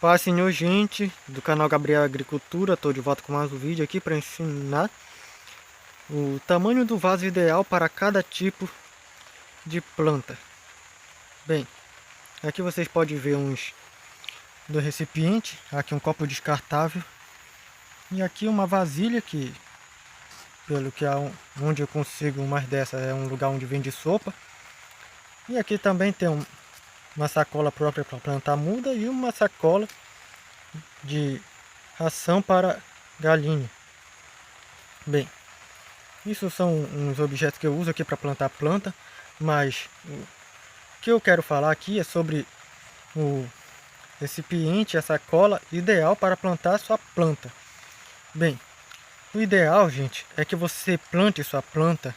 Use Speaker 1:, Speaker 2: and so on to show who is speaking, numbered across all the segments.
Speaker 1: Paz, senhor, gente do canal Gabriel Agricultura. Estou de volta com mais um vídeo aqui para ensinar o tamanho do vaso ideal para cada tipo de planta. Bem, aqui vocês podem ver uns do recipiente, aqui um copo descartável e aqui uma vasilha que, pelo que onde eu consigo mais dessa, é um lugar onde vende sopa. E aqui também tem uma sacola própria para plantar muda e uma sacola de ração para galinha. Bem, isso são uns objetos que eu uso aqui para plantar planta, mas o que eu quero falar aqui é sobre o recipiente, a sacola ideal para plantar sua planta. Bem, o ideal, gente, é que você plante sua planta,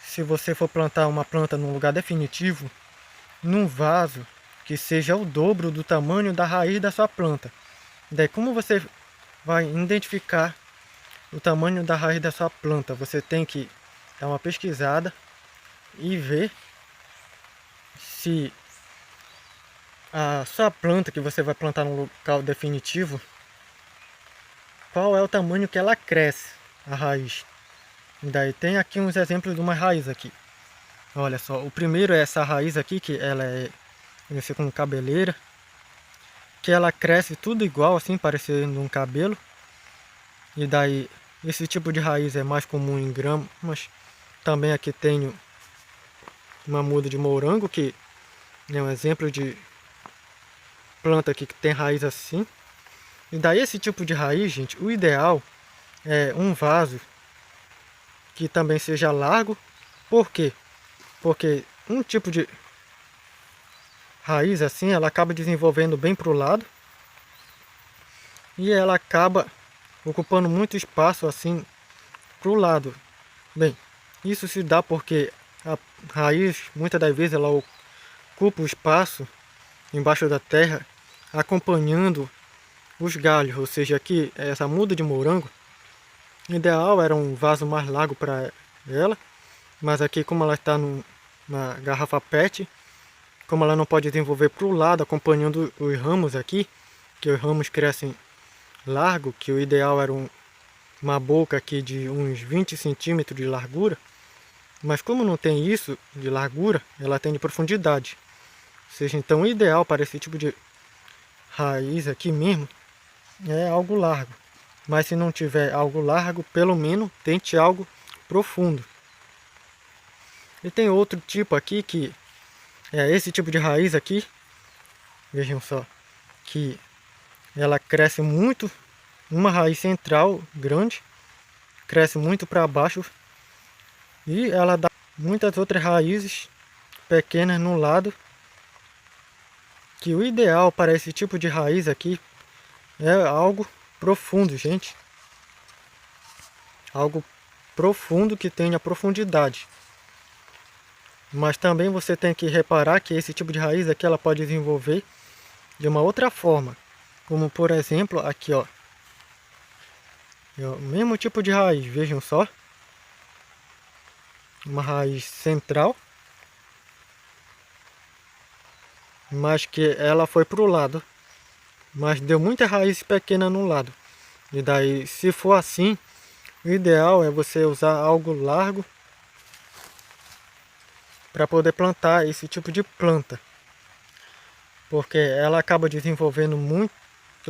Speaker 1: se você for plantar uma planta num lugar definitivo, num vaso que seja o dobro do tamanho da raiz da sua planta. Daí, como você vai identificar o tamanho da raiz da sua planta? Você tem que dar uma pesquisada e ver se a sua planta que você vai plantar no local definitivo, qual é o tamanho que ela cresce, a raiz. E daí tem aqui uns exemplos de uma raiz aqui. Olha só, o primeiro é essa raiz aqui, que ela é conhecida como cabeleira, que ela cresce tudo igual assim, parecendo um cabelo. E daí esse tipo de raiz é mais comum em gramas. Também aqui tenho uma muda de morango, que é um exemplo de planta aqui que tem raiz assim. E daí esse tipo de raiz, gente, o ideal é um vaso que também seja largo. Por quê? Porque um tipo de raiz assim, ela acaba desenvolvendo bem para o lado e ela acaba ocupando muito espaço assim para o lado. Bem, isso se dá porque a raiz, muitas das vezes, ela ocupa o espaço embaixo da terra, acompanhando os galhos. Ou seja, aqui, essa muda de morango, o ideal era um vaso mais largo para ela, mas aqui, como ela está numa garrafa PET, como ela não pode desenvolver para o lado, acompanhando os ramos aqui, que os ramos crescem largo, que o ideal era uma boca aqui de uns 20 centímetros de largura, mas como não tem isso de largura, ela tem de profundidade. Ou seja, então o ideal para esse tipo de raiz aqui mesmo é algo largo. Mas se não tiver algo largo, pelo menos tente algo profundo. E tem outro tipo aqui que é esse tipo de raiz aqui. Vejam só, que ela cresce muito, uma raiz central grande, cresce muito para baixo e ela dá muitas outras raízes pequenas no lado. Que o ideal para esse tipo de raiz aqui é algo profundo, gente. Algo profundo que tenha profundidade. Mas também você tem que reparar que esse tipo de raiz aqui ela pode desenvolver de uma outra forma. Como por exemplo aqui, ó. É o mesmo tipo de raiz, vejam só. Uma raiz central, mas que ela foi para o lado. Mas deu muita raiz pequena no lado. E daí, se for assim, o ideal é você usar algo largo para poder plantar esse tipo de planta. Porque ela acaba desenvolvendo muito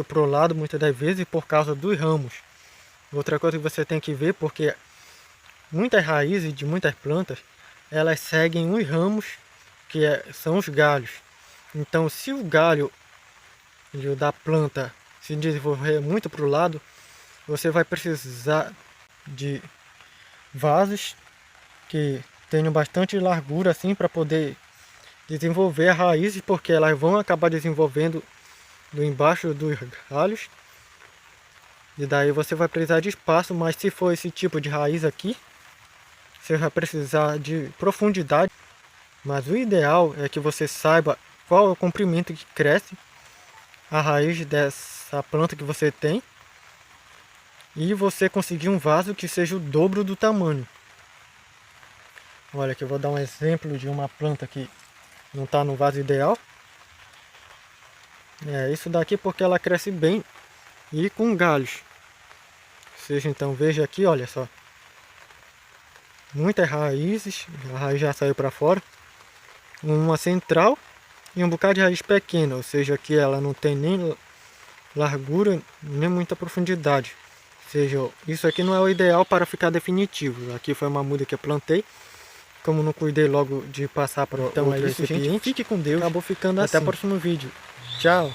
Speaker 1: para o lado, muitas das vezes, por causa dos ramos. Outra coisa que você tem que ver, porque muitas raízes de muitas plantas, elas seguem os ramos, que são os galhos. Então, se o galho da planta se desenvolver muito para o lado, você vai precisar de vasos que tenham bastante largura assim para poder desenvolver as raízes, porque elas vão acabar desenvolvendo do embaixo dos galhos. E daí você vai precisar de espaço, mas se for esse tipo de raiz aqui, você vai precisar de profundidade. Mas o ideal é que você saiba qual é o comprimento que cresce a raiz dessa planta que você tem, e você conseguir um vaso que seja o dobro do tamanho. Olha, aqui eu vou dar um exemplo de uma planta que não está no vaso ideal. Isso daqui porque ela cresce bem e com galhos. Ou seja, então veja aqui, olha só. Muitas raízes, a raiz já saiu para fora. Uma central e um bocado de raiz pequena, ou seja, que ela não tem nem largura, nem muita profundidade. Ou seja, isso aqui não é o ideal para ficar definitivo. Aqui foi uma muda que eu plantei. Como não cuidei logo de passar para outro recipiente, fique com Deus. Acabou ficando assim. Até o próximo vídeo. Tchau.